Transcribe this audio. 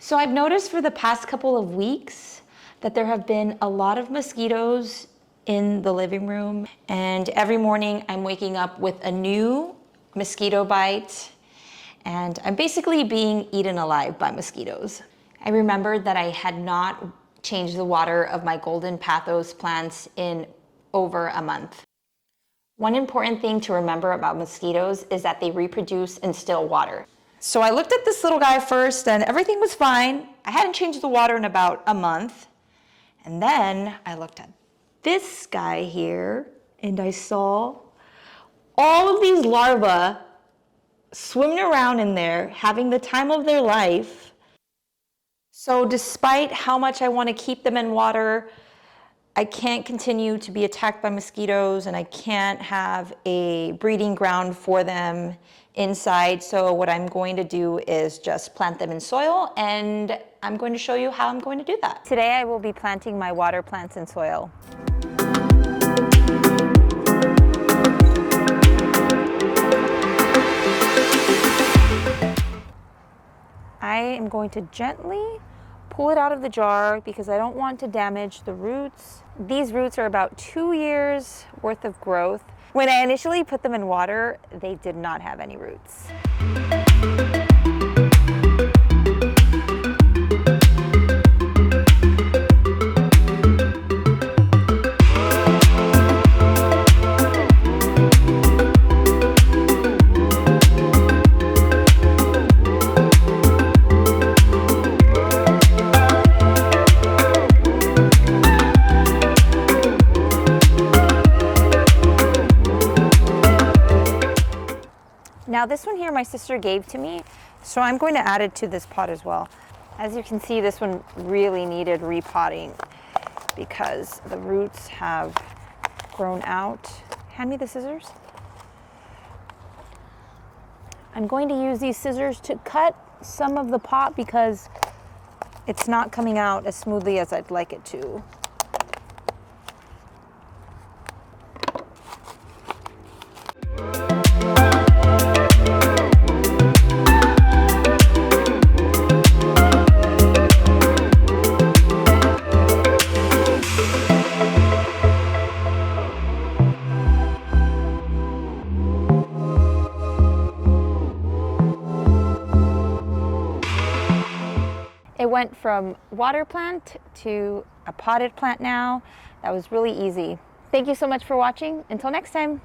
So I've noticed for the past couple of weeks that there have been a lot of mosquitoes in the living room, and every morning I'm waking up with a new mosquito bite, and I'm basically being eaten alive by mosquitoes. I remembered that I had not changed the water of my golden pothos plants in over a month. One important thing to remember about mosquitoes is that they reproduce in still water. So I looked at this little guy first and everything was fine. I hadn't changed the water in about a month. And then I looked at this guy here and I saw all of these larvae swimming around in there, having the time of their life. So despite how much I want to keep them in water, I can't continue to be attacked by mosquitoes, and I can't have a breeding ground for them inside. So what I'm going to do is just plant them in soil, and I'm going to show you how I'm going to do that. Today I will be planting my water plants in soil. I am going to gently pull it out of the jar because I don't want to damage the roots. These roots are about 2 years worth of growth. When I initially put them in water, they did not have any roots. Now this one here my sister gave to me, so I'm going to add it to this pot as well. As you can see, this one really needed repotting because the roots have grown out. Hand me the scissors. I'm going to use these scissors to cut some of the pot because it's not coming out as smoothly as I'd like it to. It went from water plant to a potted plant now. That was really easy. Thank you so much for watching. Until next time.